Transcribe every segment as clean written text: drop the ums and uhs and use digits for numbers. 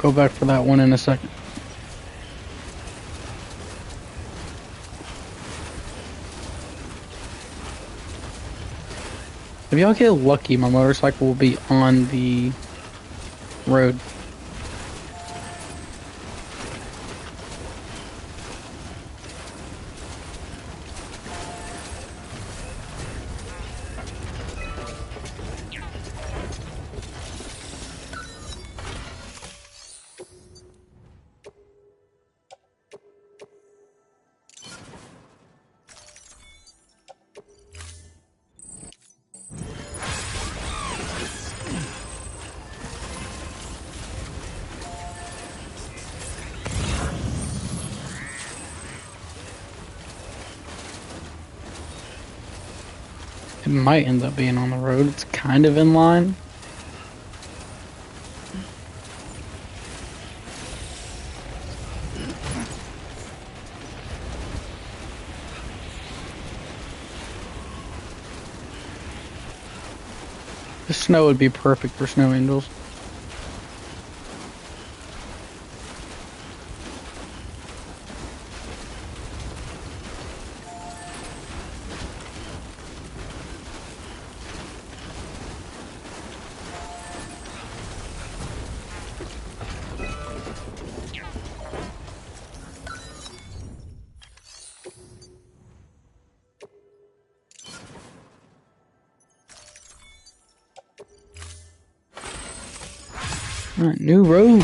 go back for that one in a second. If y'all get lucky, my motorcycle will be on the road. It might end up being on the road. It's kind of in line. The snow would be perfect for snow angels. Alright, new road.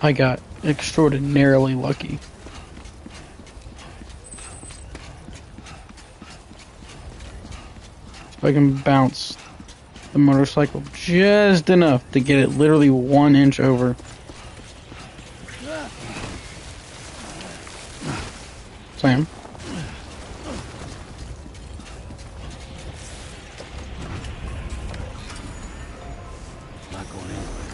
I got extraordinarily lucky. If I can bounce the motorcycle just enough to get it literally 1 inch over. Sam? Not going anywhere.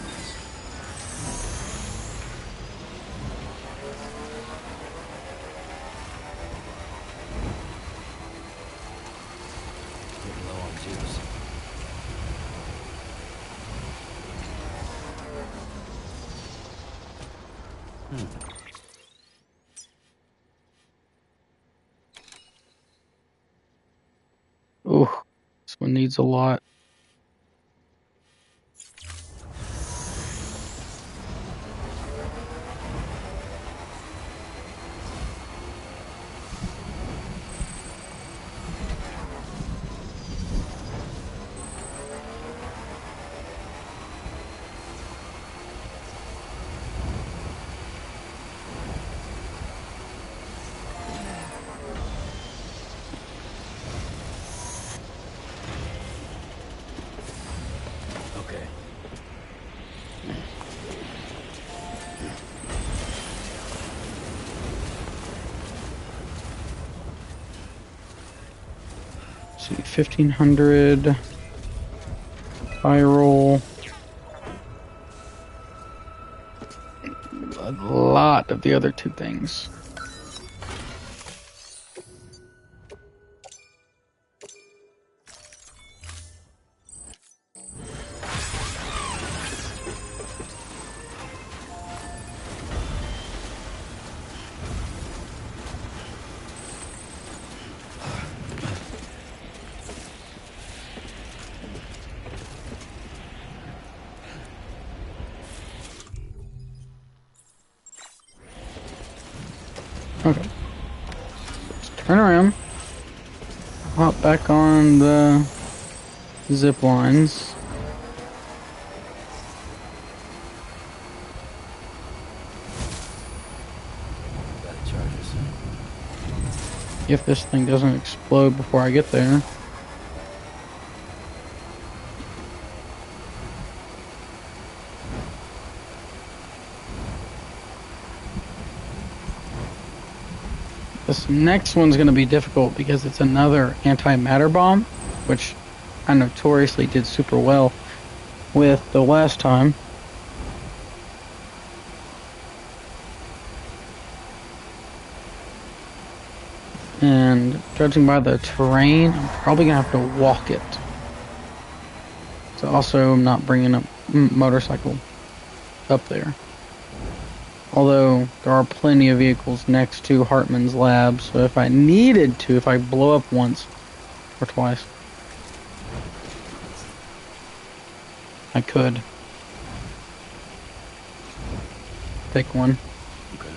Getting low on juice. Oh, this one needs a lot. Okay. Let's see, 1500 spiral. A lot of the other two things. Okay. Let's turn around. Hop back on the zip lines. Gotta charge this. If this thing doesn't explode before I get there. This next one's going to be difficult because it's another antimatter bomb, which I notoriously did super well with the last time. And judging by the terrain, I'm probably going to have to walk it. So also, I'm not bringing a motorcycle up there. Although, there are plenty of vehicles next to Hartman's lab, so if I needed to, if I blow up once or twice, I could. Pick one. Okay.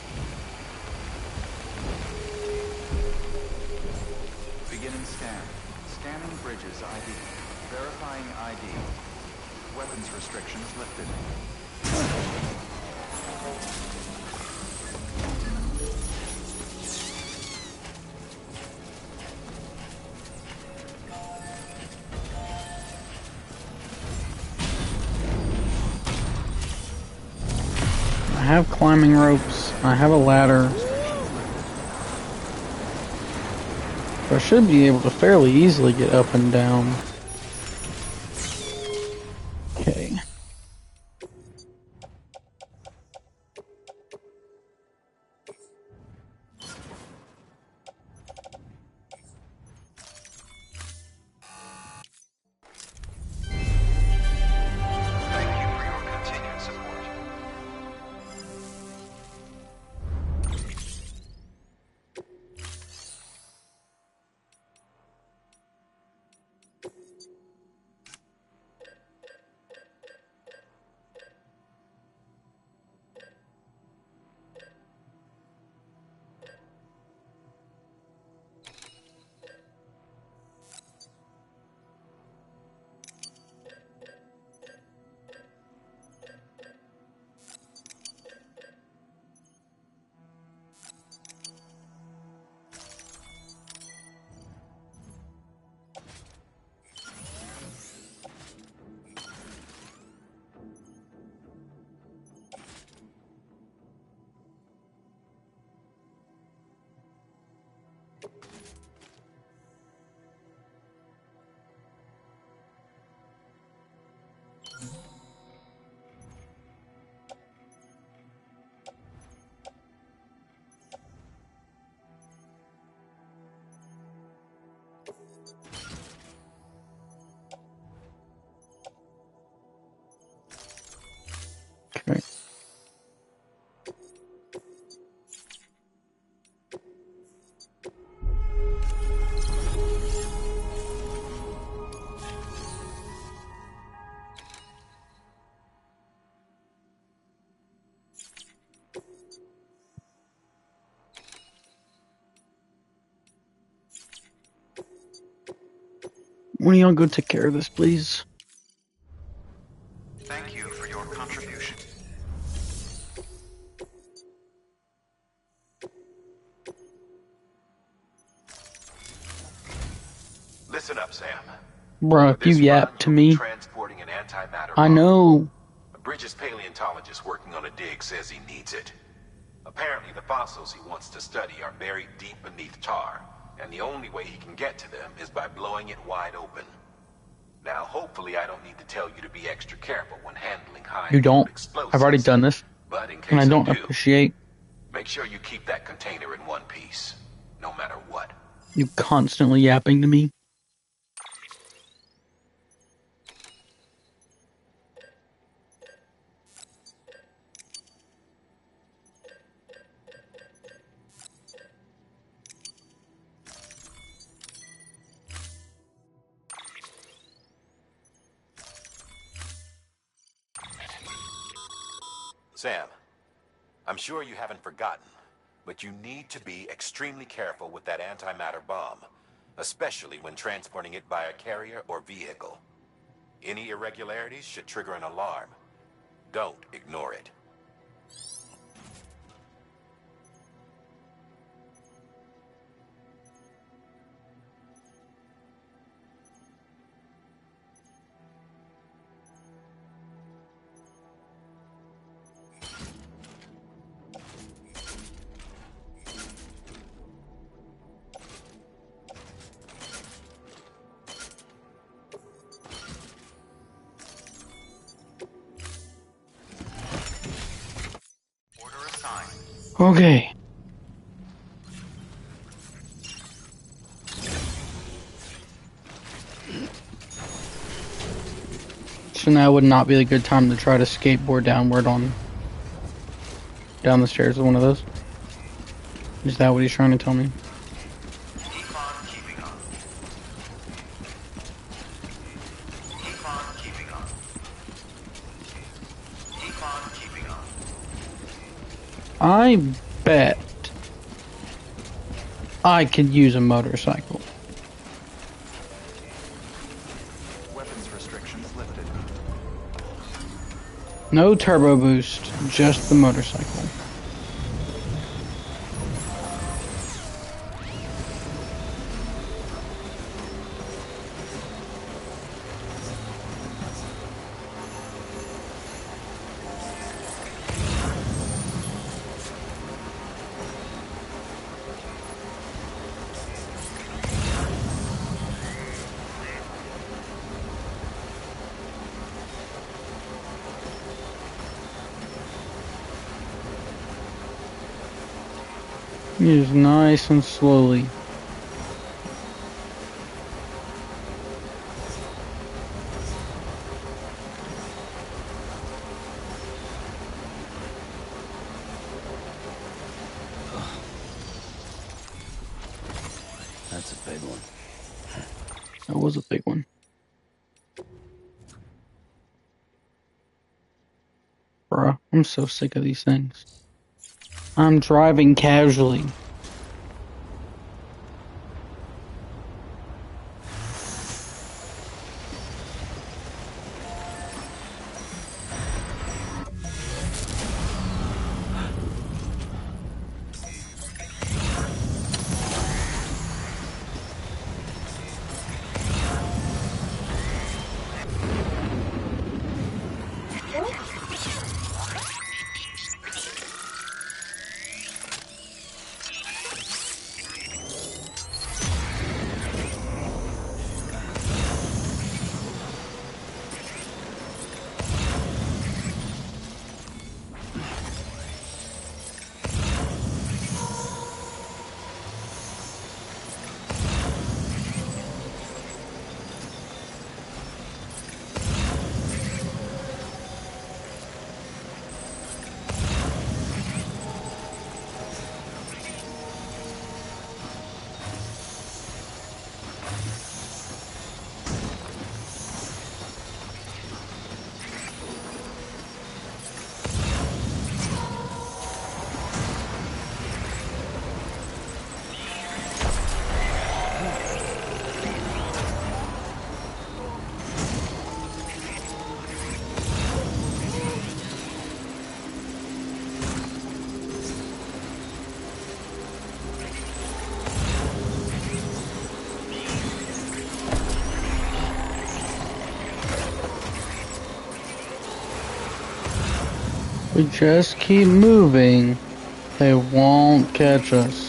Beginning scan. Scanning bridges ID. Verifying ID. Weapons restrictions lifted. I have climbing ropes. I have a ladder. So I should be able to fairly easily get up and down. Okay. Thank you for your continued support. Okay. One of y'all go take care of this, please. Thank you for your contribution. Listen up, Sam. Bruh, if you This yap run to will be me, transporting an antimatter I bomb. know. A Bridges paleontologist working on a dig says he needs it. Apparently, the fossils he wants to study are buried deep beneath tar, and the only way he can get to them is by blowing it wide open. Now, hopefully, I don't need to tell you to be extra careful when handling high You don't. explosives. I've already done this, But in and I case don't do, appreciate make sure you keep that container in one piece, no matter what. you constantly yapping to me. Sam, I'm sure you haven't forgotten, but you need to be extremely careful with that antimatter bomb, especially when transporting it by a carrier or vehicle. Any irregularities should trigger an alarm. Don't ignore it. Okay. So now would not be a good time to try to skateboard downward on down the stairs with one of those. Is that what he's trying to tell me? Keep on keeping up. Keep on keeping up. Keep on keeping up. I bet I could use a motorcycle. Weapons restrictions lifted. No turbo boost, just the motorcycle. Use nice and slowly. That's a big one. That was a big one. Bruh, I'm so sick of these things. I'm driving casually. We just keep moving, they won't catch us.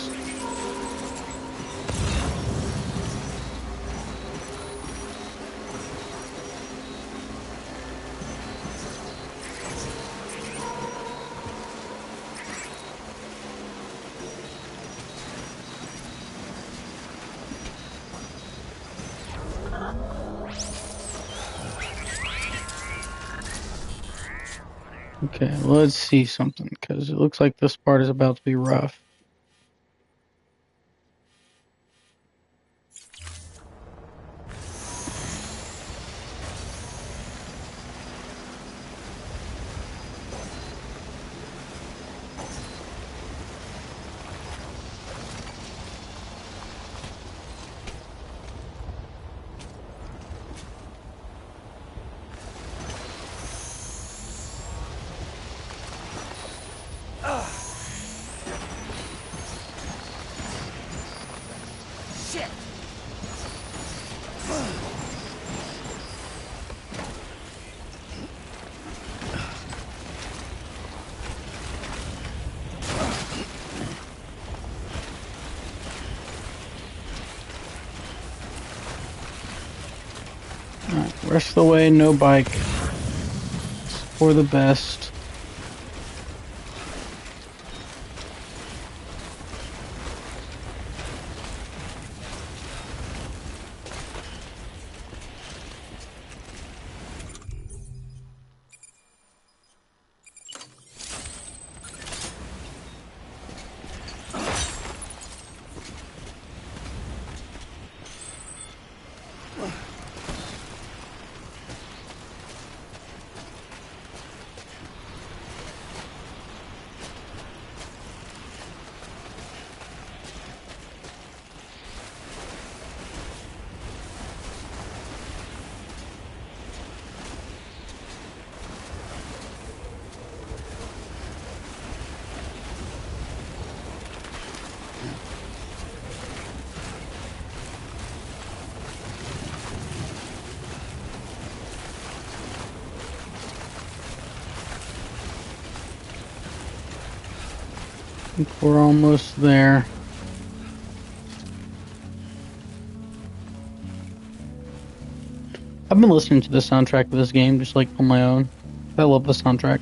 Okay, let's see something, because it looks like this part is about to be rough. Alright, rest of the way, no bike. It's for the best. think we're almost there. I've been listening to the soundtrack of this game just like on my own. I love the soundtrack.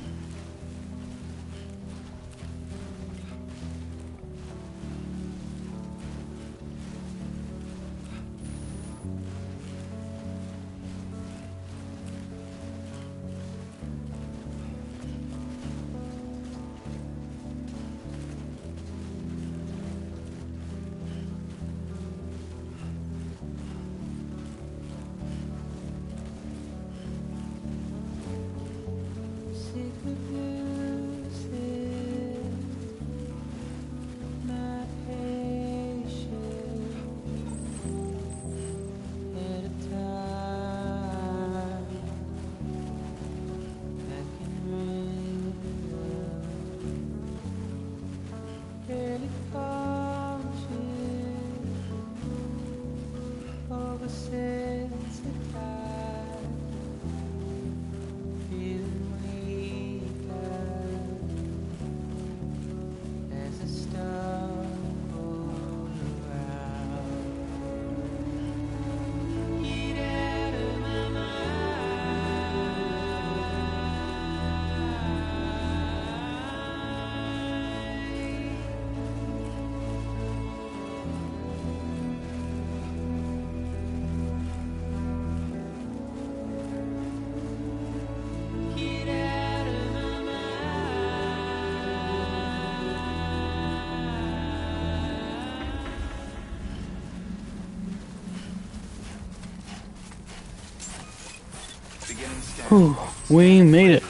Beginning scan. Whew, we made it.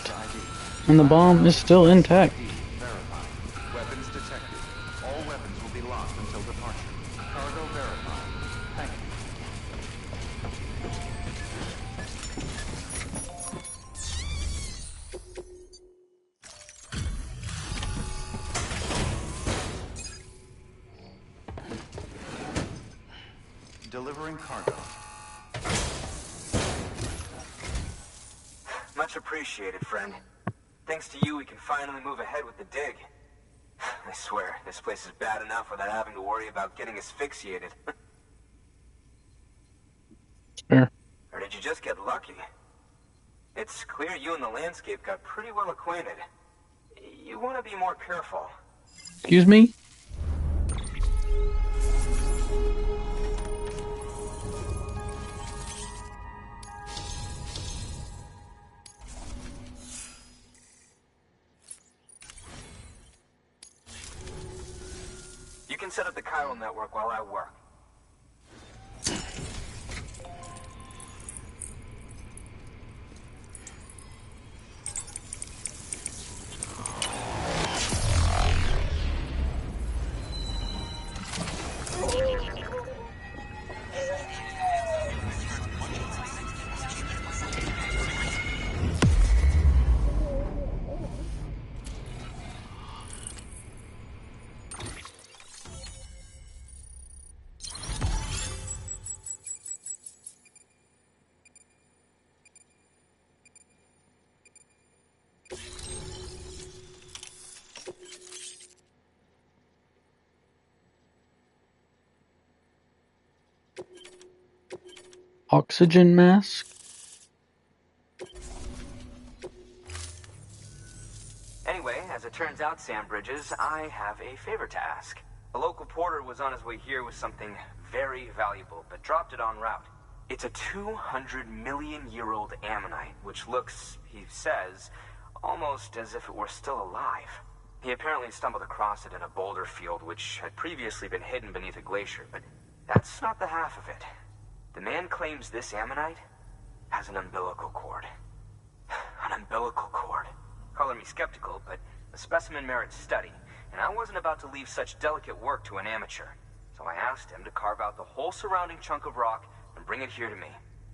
And the bomb is still intact. Verified. Weapons detected. All weapons will be lost until departure. Cargo verified. Thank you. Delivering cargo. Much appreciated, friend. Thanks to you, we can finally move ahead with the dig. I swear, this place is bad enough without having to worry about getting asphyxiated. Fair. Or did you just get lucky? It's clear you and the landscape got pretty well acquainted. You want to be more careful. Excuse me? You can set up the chiral network while I work. Oxygen mask? Anyway, as it turns out, Sam Bridges, I have a favor to ask. A local porter was on his way here with something very valuable, but dropped it en route. It's a 200-million-year-old ammonite, which looks, he says, almost as if it were still alive. He apparently stumbled across it in a boulder field which had previously been hidden beneath a glacier, but that's not the half of it. The man claims this ammonite has an umbilical cord. An umbilical cord. Color me skeptical, but the specimen merits study, and I wasn't about to leave such delicate work to an amateur. So I asked him to carve out the whole surrounding chunk of rock and bring it here to me.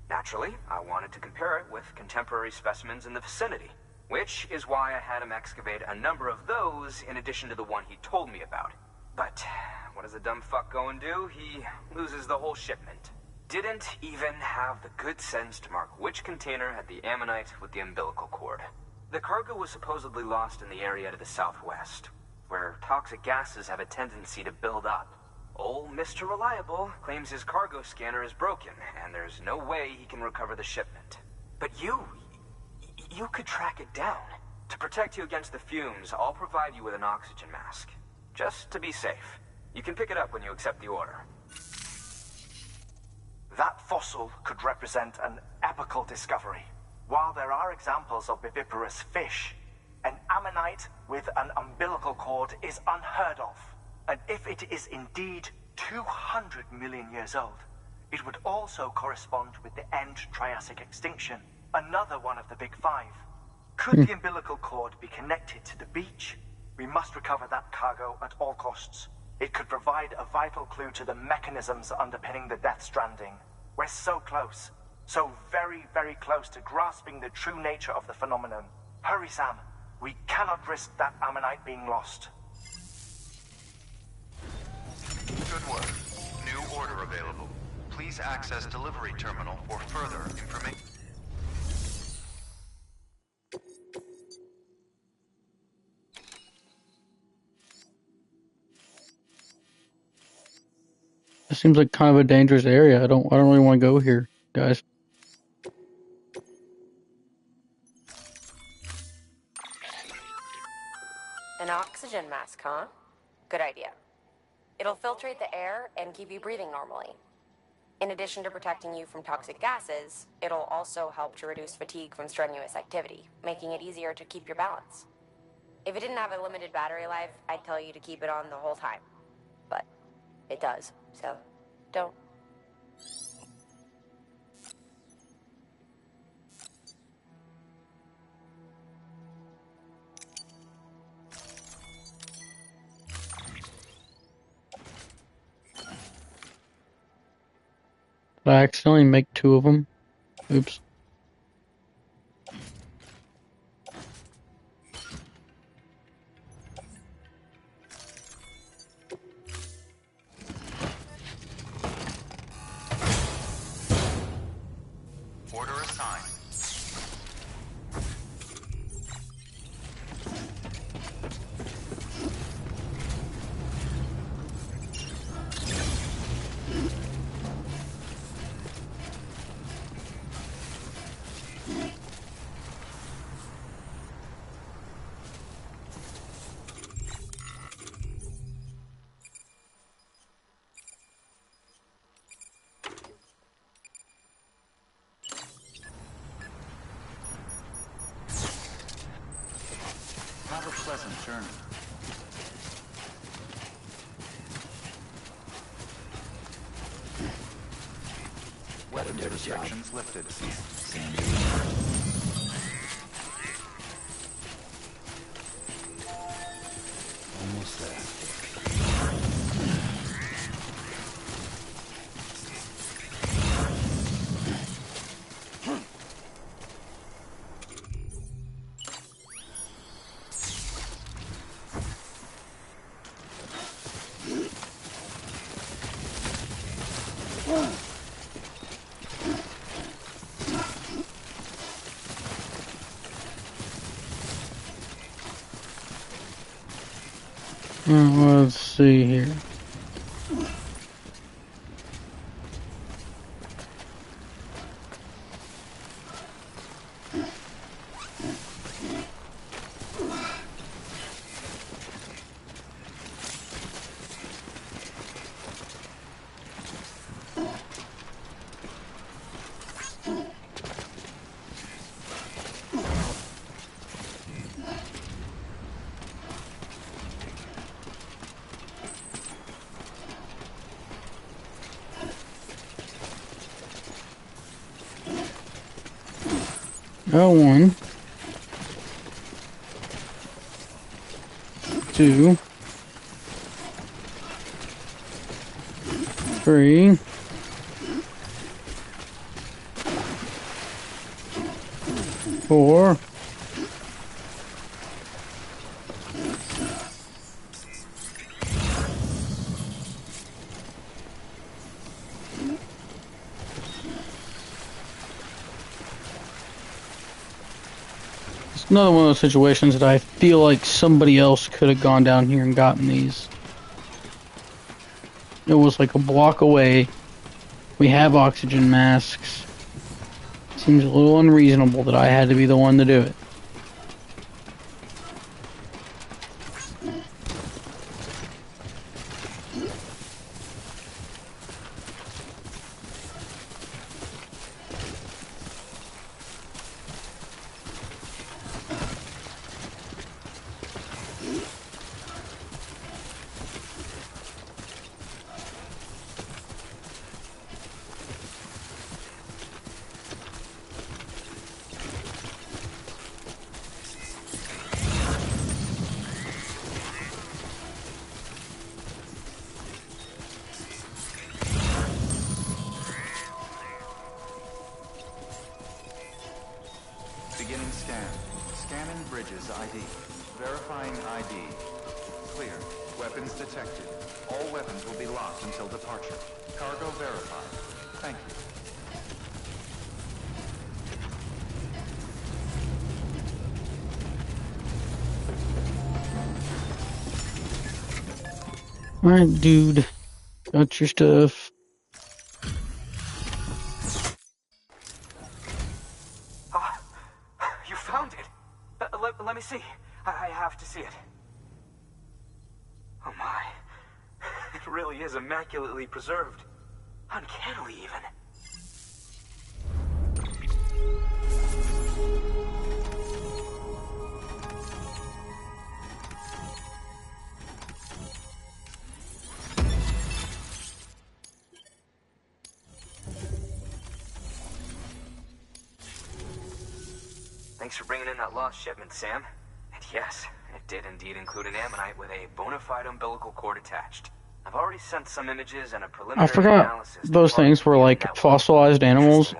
Naturally, I wanted to compare it with contemporary specimens in the vicinity, which is why I had him excavate a number of those in addition to the one he told me about. But what does a dumb fuck go and do? He loses the whole shipment. Didn't even have the good sense to mark which container had the ammonite with the umbilical cord. The cargo was supposedly lost in the area to the southwest. where toxic gases have a tendency to build up. Old Mr. Reliable claims his cargo scanner is broken, and there's no way he can recover the shipment. But you could track it down. To protect you against the fumes, I'll provide you with an oxygen mask. Just to be safe. You can pick it up when you accept the order. That fossil could represent an epochal discovery. While there are examples of viviparous fish, an ammonite with an umbilical cord is unheard of. And if it is indeed 200 million years old, it would also correspond with the end Triassic extinction, another one of the big five. Could the umbilical cord be connected to the beach? We must recover that cargo at all costs. It could provide a vital clue to the mechanisms underpinning the Death Stranding. We're so close. So very, very close to grasping the true nature of the phenomenon. Hurry, Sam. We cannot risk that ammonite being lost. Good work. New order available. Please access delivery terminal for further information. It seems like kind of a dangerous area. I don't really want to go here, guys. An oxygen mask, huh? Good idea. It'll filtrate the air and keep you breathing normally. In addition to protecting you from toxic gases, it'll also help to reduce fatigue from strenuous activity, making it easier to keep your balance. If it didn't have a limited battery life, I'd tell you to keep it on the whole time. But it does, so don't. Did I accidentally make 2 of them? Oops. Order assigned. Have a pleasant journey. Weapons restrictions lifted. Almost there. Let's see here. One, 2, 3, 4, another one of those situations that I feel like somebody else could have gone down here and gotten these. It was like a block away. We have oxygen masks. Seems a little unreasonable that I had to be the one to do it. Beginning scan. Scanning bridges ID. Verifying ID. Clear. Weapons detected. All weapons will be locked until departure. Cargo verified. Thank you. Alright, dude. Got your stuff. You found it! Let me see. I have to see it. Oh my. It really is immaculately preserved. Uncannily, even. Thanks for bringing in that lost shipment, Sam. And yes, it did indeed include an ammonite with a bona fide umbilical cord attached. I've already sent some images and a preliminary I forgot analysis. those things were like fossilized animals.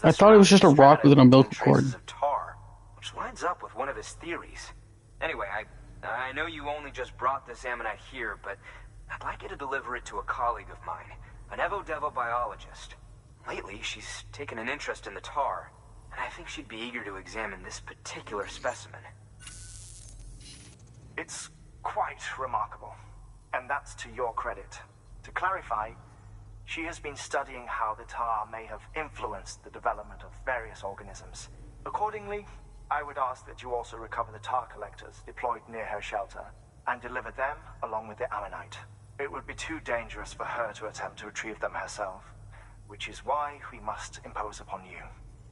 I thought it was just a rock with an umbilical cord. Of tar, which lines up with one of his theories. Anyway, I know you only just brought this ammonite here, but I'd like you to deliver it to a colleague of mine, an Evo-Devo biologist. Lately, she's taken an interest in the tar, and I think she'd be eager to examine this particular specimen. It's quite remarkable, and that's to your credit. To clarify, she has been studying how the tar may have influenced the development of various organisms. Accordingly, I would ask that you also recover the tar collectors deployed near her shelter and deliver them along with the ammonite. It would be too dangerous for her to attempt to retrieve them herself, which is why we must impose upon you.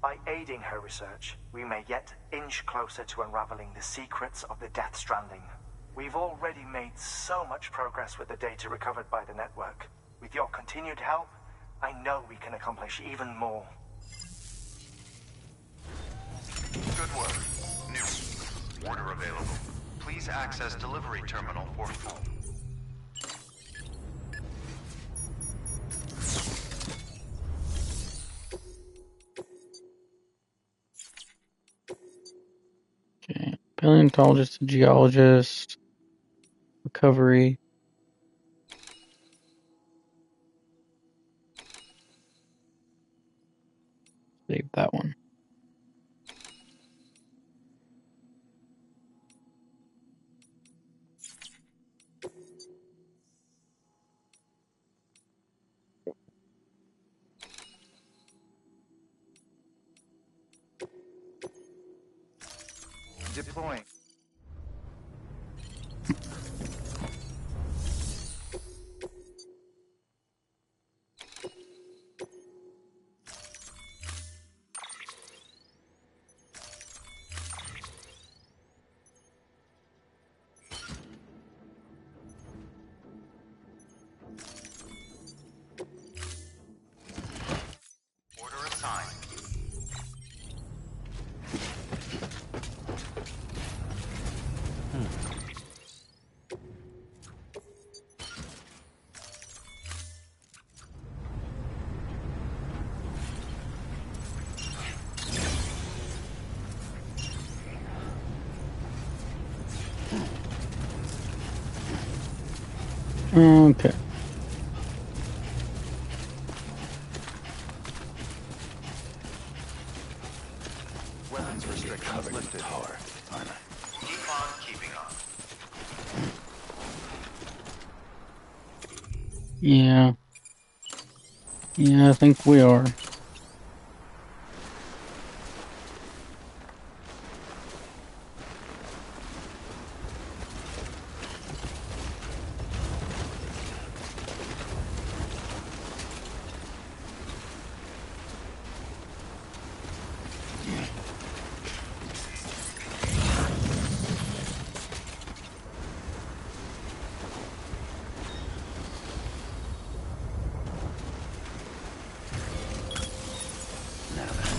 By aiding her research, we may yet inch closer to unraveling the secrets of the Death Stranding. We've already made so much progress with the data recovered by the network. With your continued help, I know we can accomplish even more. Good work. New. Order available. Please access delivery terminal for full. Okay. Paleontologist, geologist, recovery. Save that one. Deploying. Order assigned. Okay. Weapons restrictions lifted. Yeah. Yeah, I think we are. Now then.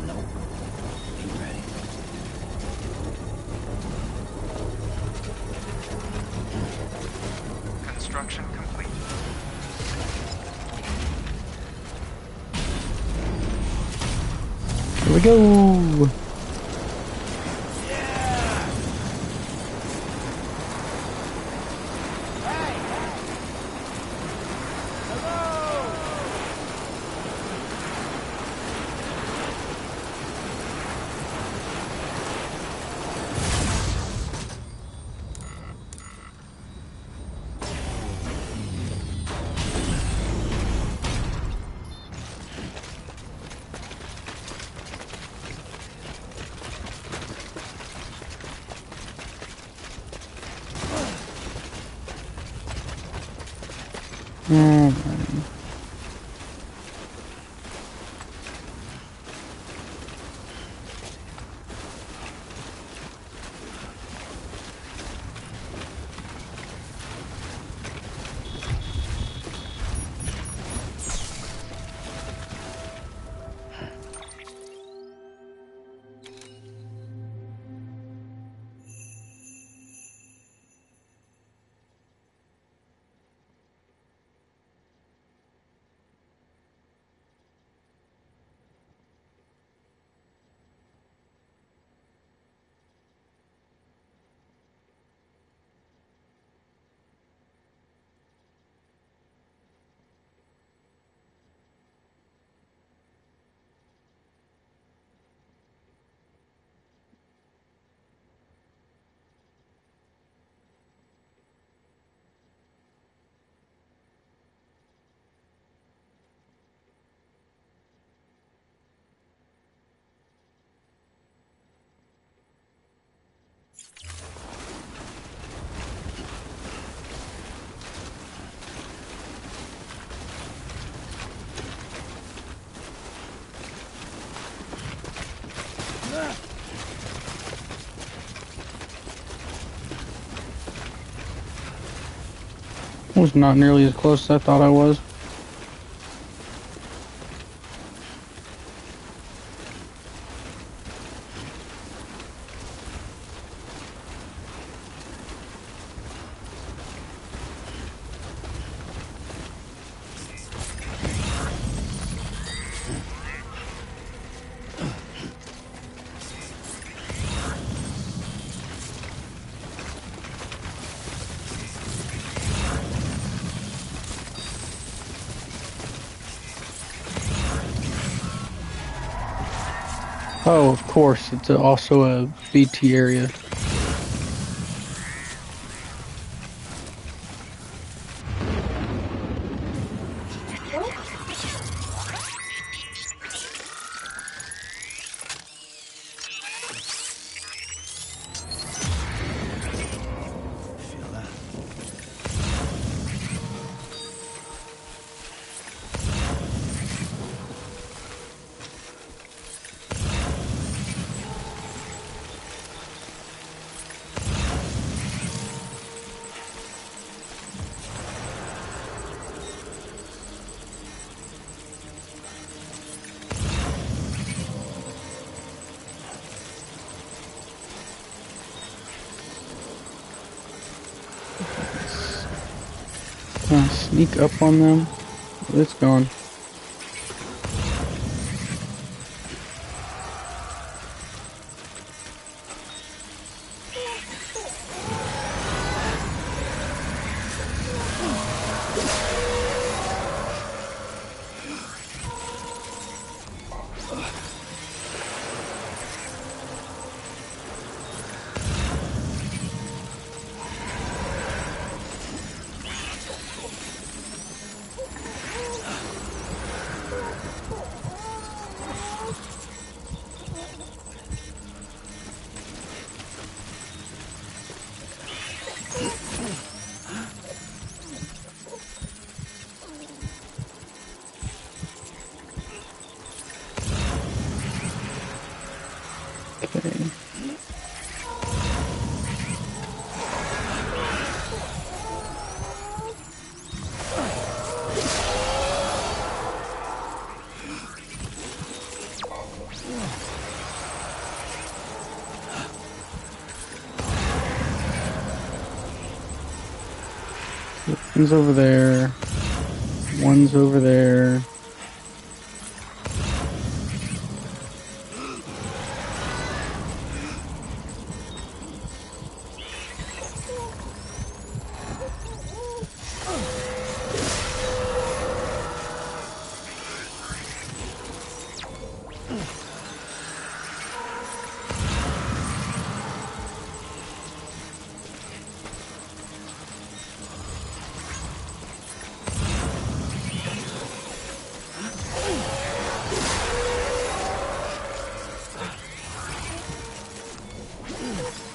Nope. Ain't ready. Construction complete. Here we go. Oh, man. Was not nearly as close as I thought I was. Oh, of course, it's also a BT area. Feel that? Sneak up on them. It's gone. One's over there. One's over there.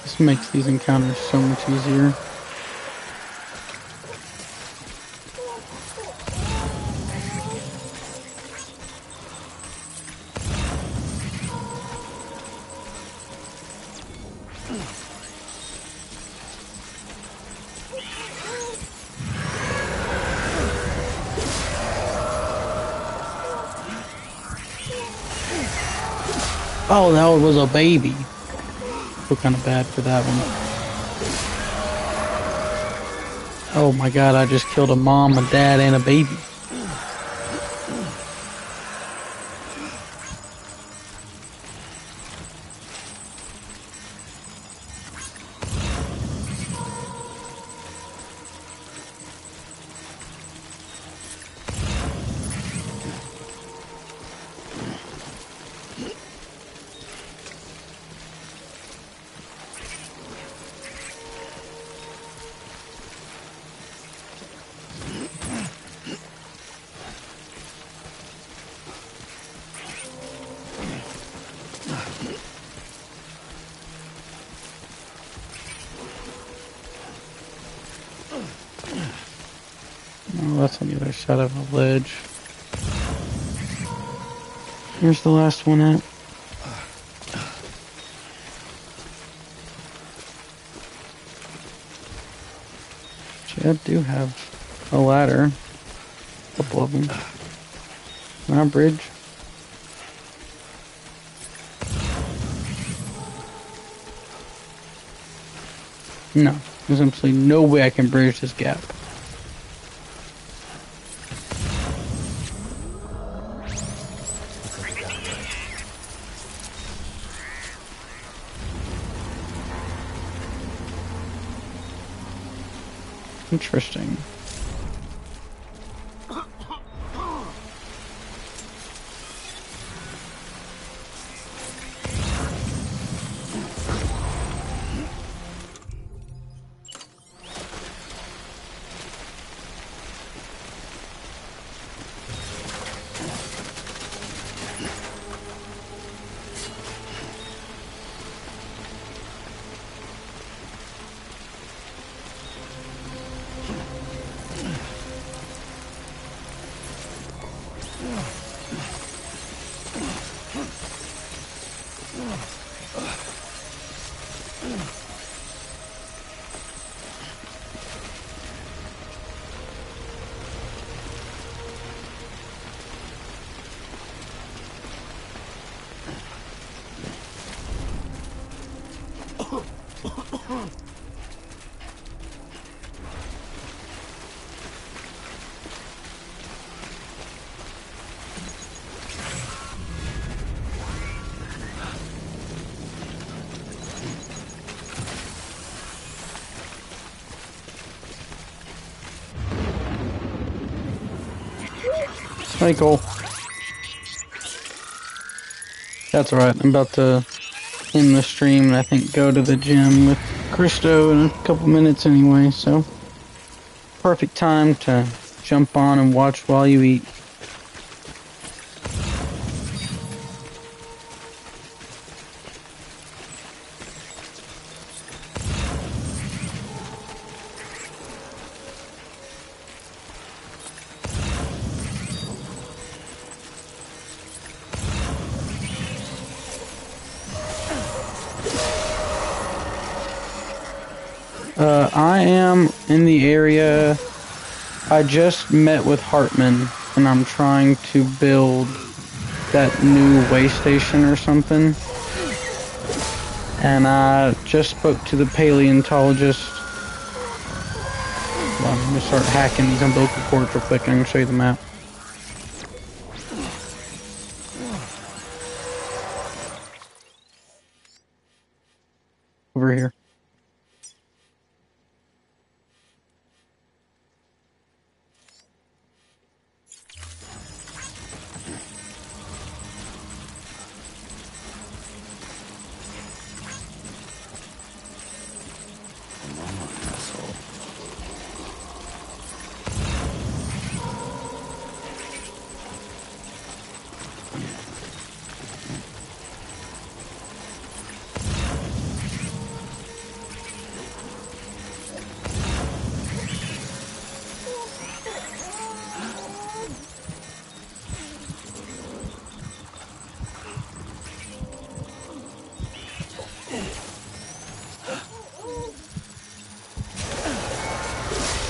This makes these encounters so much easier. Oh, that was a baby. Feel kind of bad for that one. Oh my god, I just killed a mom, a dad, and a baby. Oh, that's on the other side of a ledge. Here's the last one at. Actually, I do have a ladder. A couple of them. On our bridge. No, there's absolutely no way I can bridge this gap. Interesting. Michael. That's alright. I'm about to end the stream and I think go to the gym with Christo in a couple minutes anyway, so perfect time to jump on and watch while you eat. I am in the area. I just met with Hartman, and I'm trying to build that new way station or something. And I just spoke to the paleontologist I'm gonna start hacking these umbilical cords real quick and I'm gonna show you the map. Over here. Come on, asshole.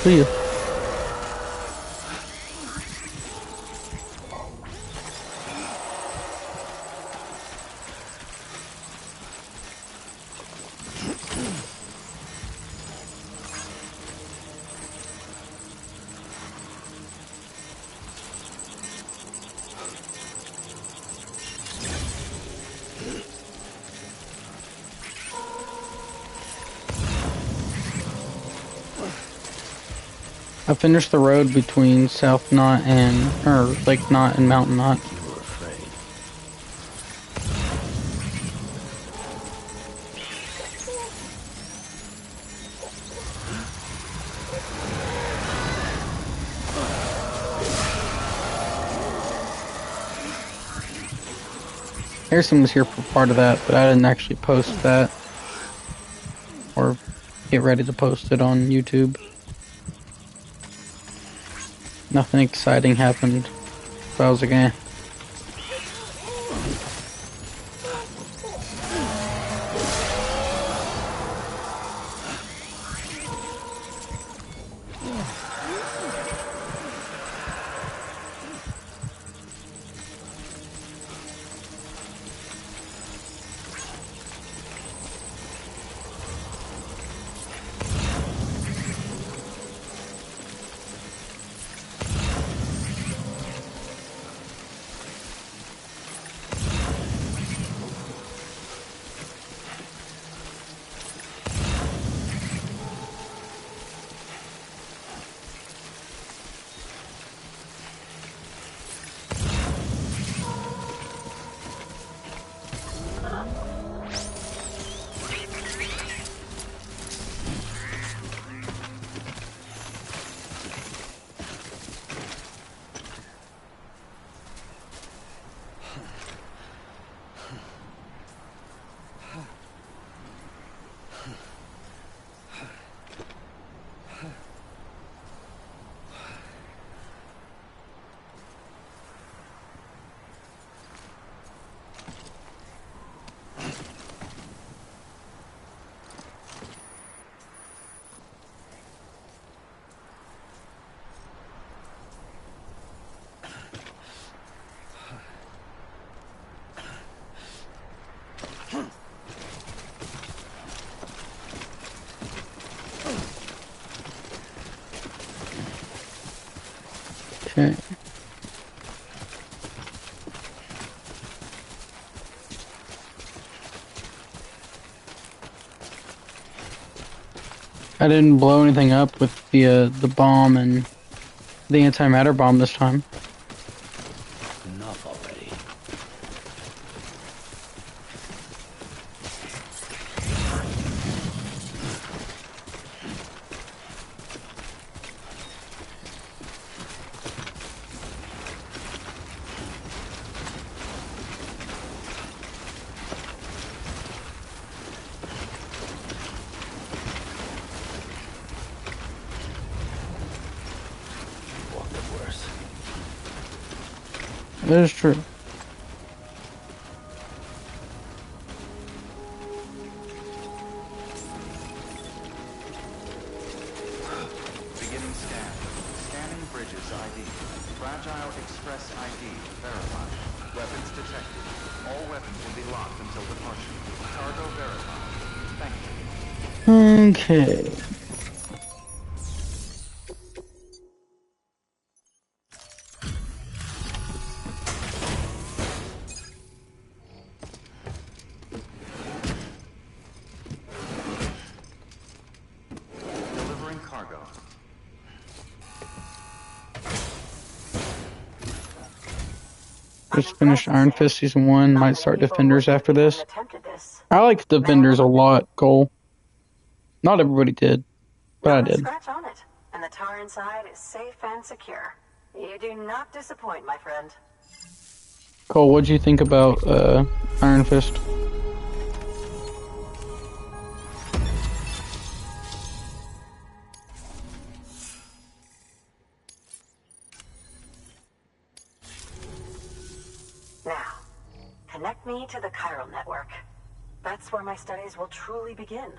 See ya. I finished the road between South Knot or Lake Knot and Mountain Knot. You were afraid. Harrison was here for part of that, but I didn't actually post that. Or get ready to post it on YouTube. Nothing exciting happened. So I was like, eh. Okay. I didn't blow anything up with the bomb and the antimatter bomb this time. Enough already. That is true. Beginning scan. Scanning bridges ID. Fragile Express ID verified. Weapons detected. All weapons will be locked until departure. Cargo verified. Thank you. Okay. Just finished Iron Fist Season 1. Might start Defenders after this. Attempted this. I liked Defenders a lot, Cole. Not everybody did, but I Not a did. scratch on it, and the tar inside is safe and secure. You do not disappoint, my friend. Cole, what'd you think about Iron Fist? Now, connect me to the chiral network. That's where my studies will truly begin.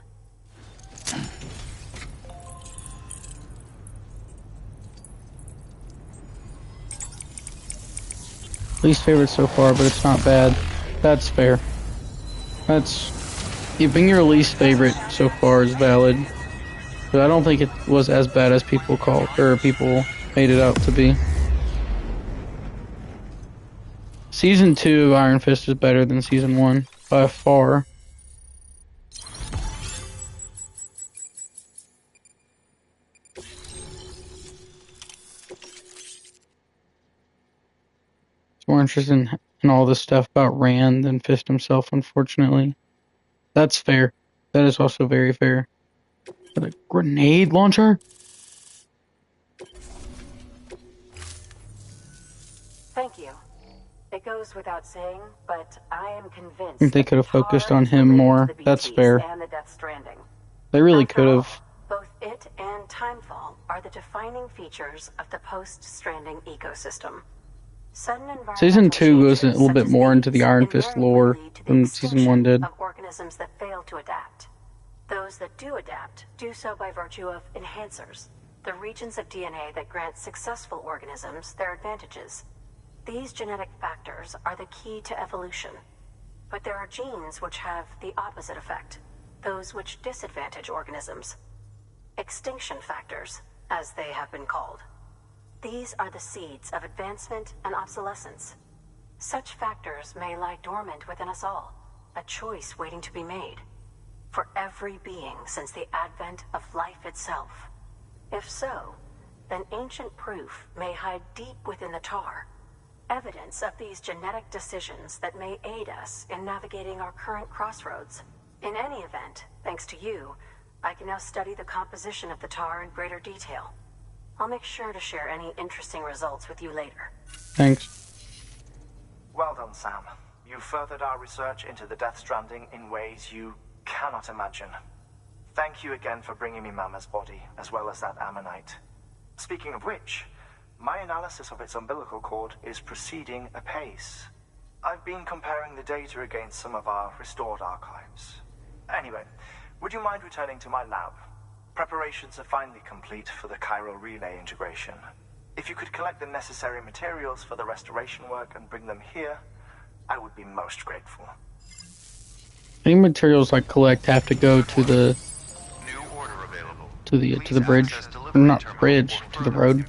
Least favorite so far, but it's not bad. That's fair. That's... Even your least favorite so far is valid. But I don't think it was as bad as people people made it out to be. Season 2 of Iron Fist is better than Season 1, by far. More interested in all this stuff about Rand than Fist himself, unfortunately. That's fair. That is also very fair. But a grenade launcher? Thank you. It goes without saying, but I am convinced I think they could have focused on him more. That's fair. And the Death Stranding. They really After could all, have. both it and Timefall are the defining features of the post-Stranding ecosystem. Sudden Season 2 goes a changes, little such bit as more into these, the Iron Fist invariably lore lead to the than Season 1 did. extinction of organisms that fail to adapt. Those that do adapt do so by virtue of enhancers, the regions of DNA that grant successful organisms their advantages. These genetic factors are the key to evolution. But there are genes which have the opposite effect, those which disadvantage organisms. Extinction factors, as they have been called. These are the seeds of advancement and obsolescence. Such factors may lie dormant within us all, a choice waiting to be made. For every being since the advent of life itself. If so, then ancient proof may hide deep within the tar. Evidence of these genetic decisions that may aid us in navigating our current crossroads. In any event, thanks to you, I can now study the composition of the tar in greater detail. I'll make sure to share any interesting results with you later. Thanks. Well done, Sam. You furthered our research into the Death Stranding in ways you cannot imagine. Thank you again for bringing me Mama's body, as well as that ammonite. Speaking of which, my analysis of its umbilical cord is proceeding apace. I've been comparing the data against some of our restored archives. Anyway, would you mind returning to my lab? Preparations are finally complete for the chiral relay integration. If you could collect the necessary materials for the restoration work and bring them here, I would be most grateful. Any materials I collect have to go to the bridge. Or not bridge, to the road.